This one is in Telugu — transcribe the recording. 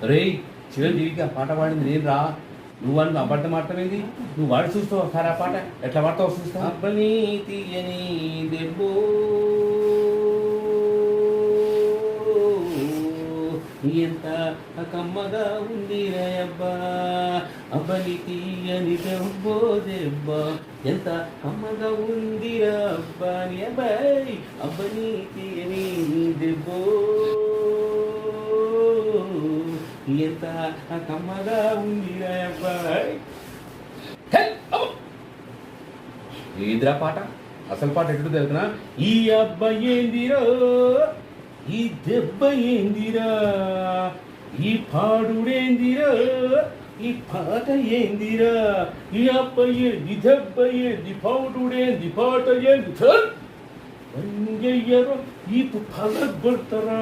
రేయ్ చిరంజీవికి ఆ పాట పాడింది నేను రా. నువ్వు అని అబద్ధం ఆడటమేంది? నువ్వు వాడి చూస్తావు ఒకసారి ఆ పాట ఎట్లా పాడతావు చూస్తా. అబ్బని తీయని దెబ్బో ఎంత కమ్మగా ఉంది అబ్బా, అబ్బని తీయని దెబ్బో దెబ్బ ఎంత కమ్మగా ఉంది అబ్బా అని అబ్బాయి, అబ్బని తీయని దెబ్బో ఎంత కమ్మగా ఉంది అబ్బాయి. ఏదిరా పాట? అసలు పాట ఎటు తెలుసునా? ఈ అబ్బాయి ఏందిరో, ఈ దెబ్బ ఏందిరా, ఈ పాడుడేందిరా, ఈ పాట ఏందిరా, ఈ అబ్బాయి ఏంది, దెబ్బ ఏంది, పాడుడేంది, పాట ఏంది, ఈ పలగొడతారా.